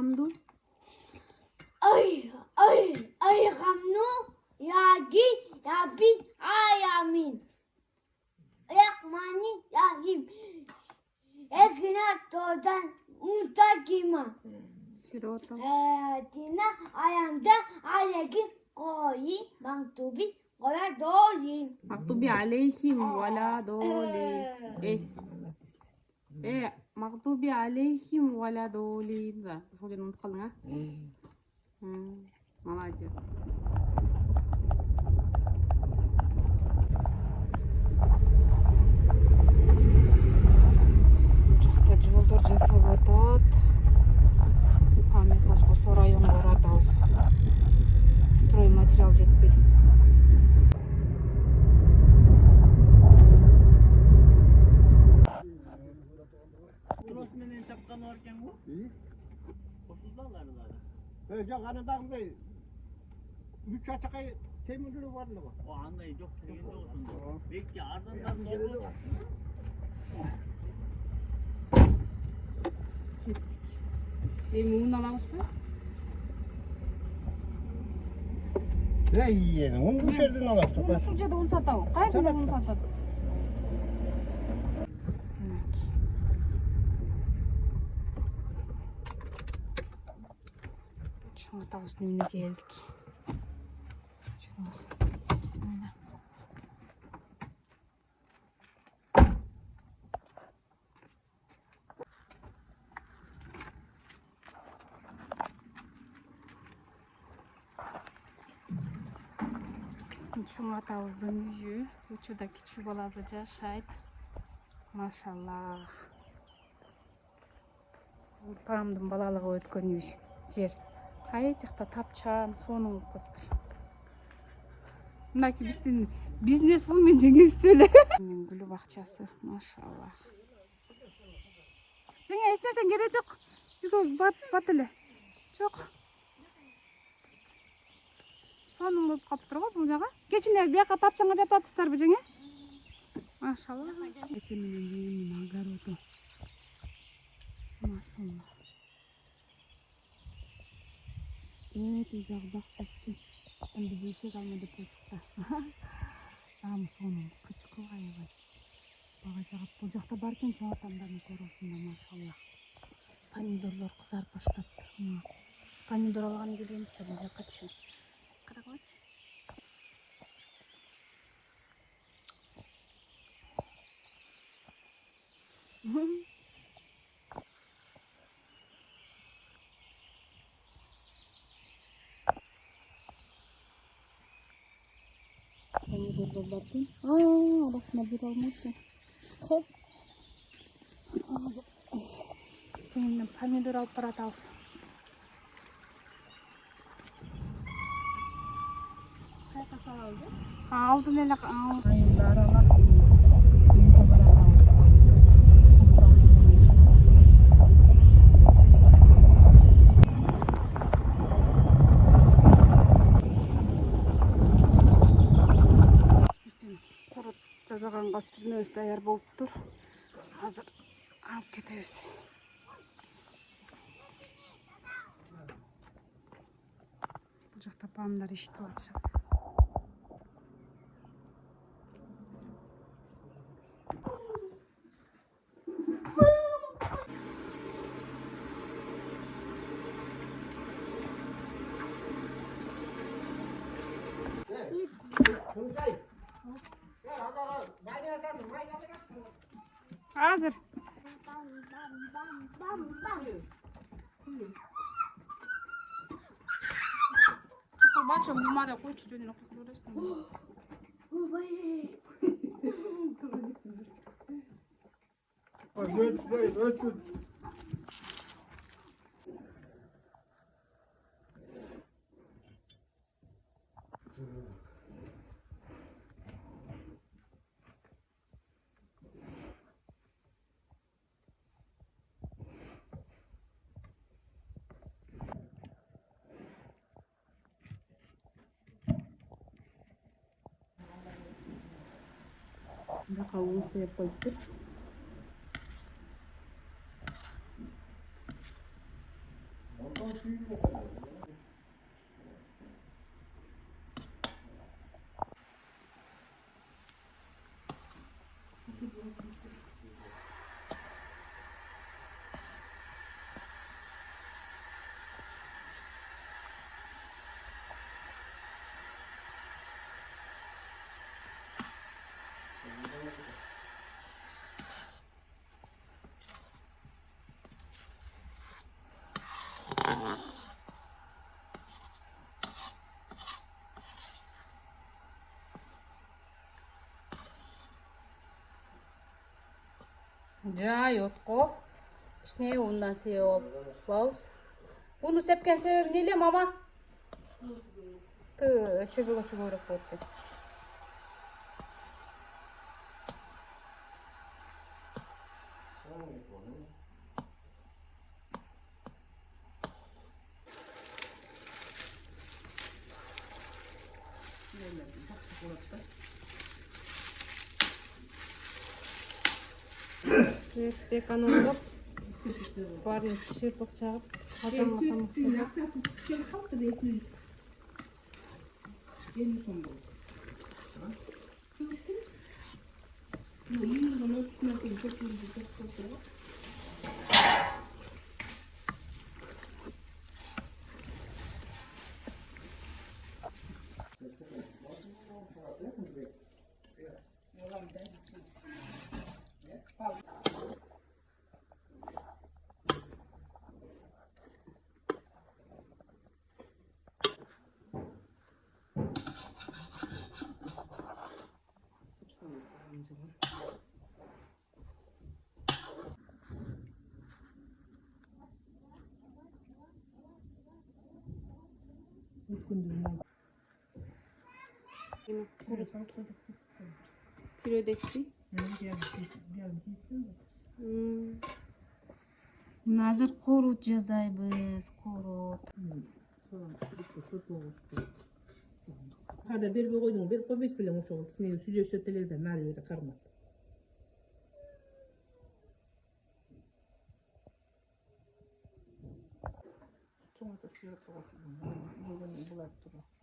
хамду. Ay hamnu yagi yabi ayamin. Yakmani yahim. Ekna todan mutakima. Сирота. Dina ayamda ayagi koyi maktubi koya dolin. مغضوب عليهم ولا ضالين. ايه مغضوب عليهم ولا ضالين. Да, ошол жерин унутуп калдың, а? Молодец. Жакта жолдор жасап атат. Памятникоско районго баратабыз. Строй материал жетпей. Menен çapkan varken bu. İyi. 30'larlarda. Yok anadağımda 3 açıkay temirleri var mı? O anlayı çok teginde olsun. Belki ardından dolu. Муун алабызбы? Yeğenim onu bu şerden alırsın. Муну ушул жерде ун сатабы? Кайерде ун сатат? Чоң атабыздын үйүнө келдик. Жүрүңүз. Бисмилла. Чоң атабыздын үйү. Учурда кичүү баласы жашайт. Машаллах. Папамдын балалыгы өткөн жер. Ай жакта тапчан, сонун кылыптыр. Мынакей биздин бизнес-вумен жеңешти эле. Менин гүл бакчасы, машаллах. Жеңе эч нерсең керек жок. Үйгө бат эле. Жок. Сонун болуп калыптыр го бул жагы. Кечине бияка тапчанга жатып атасыздарбы жеңе? Машаллах. Эке менен жеңемдин огороду. Машаллах. Өтө жагы бакчасы. Биз эшик алмадык почукта. Ам сонун кычкы аябай. Бага жагат. Бул жакта бар экен чоң атамдардын коросунда, машаллах. Помидорлор кызарып баштаптыр. Биз помидор алганы келебиз да бул жакка түшүн. Карагылачы. Помидорлор бар экен. Арасына бир алмайт. Хоп. Жеңимден помидор алып баратабыз. Кайка салабыз? Алдын эле айында аралап үйгө баратабыз. Биздин корот жасаганга сүзмөбүз даяр болуптур. Азыр алып кетебиз. Бул жакта памдар иштеп атышат. Азыр. Бачо мумада койчу жөнүнө окуп көрөсүң. Ölçün. Кавун сыйып коюптур. Жай отко. Кичине ундан сеп алабыз. Уну сепкен себеби эмне эле, мама? Чөбөгөсү көбүрөөк болот деп. Светти экономдоп, баарын чырпык чагып, казанга тамак жасап. Пирөдеси. Мына азыр корут жасайбыз, корут. Када бербей койдуң, берип койбойт белең ошол. Кичине сүйлөшөт эле да нары бери кармап. Чоңото сүйлөп койгон. Булат туруп.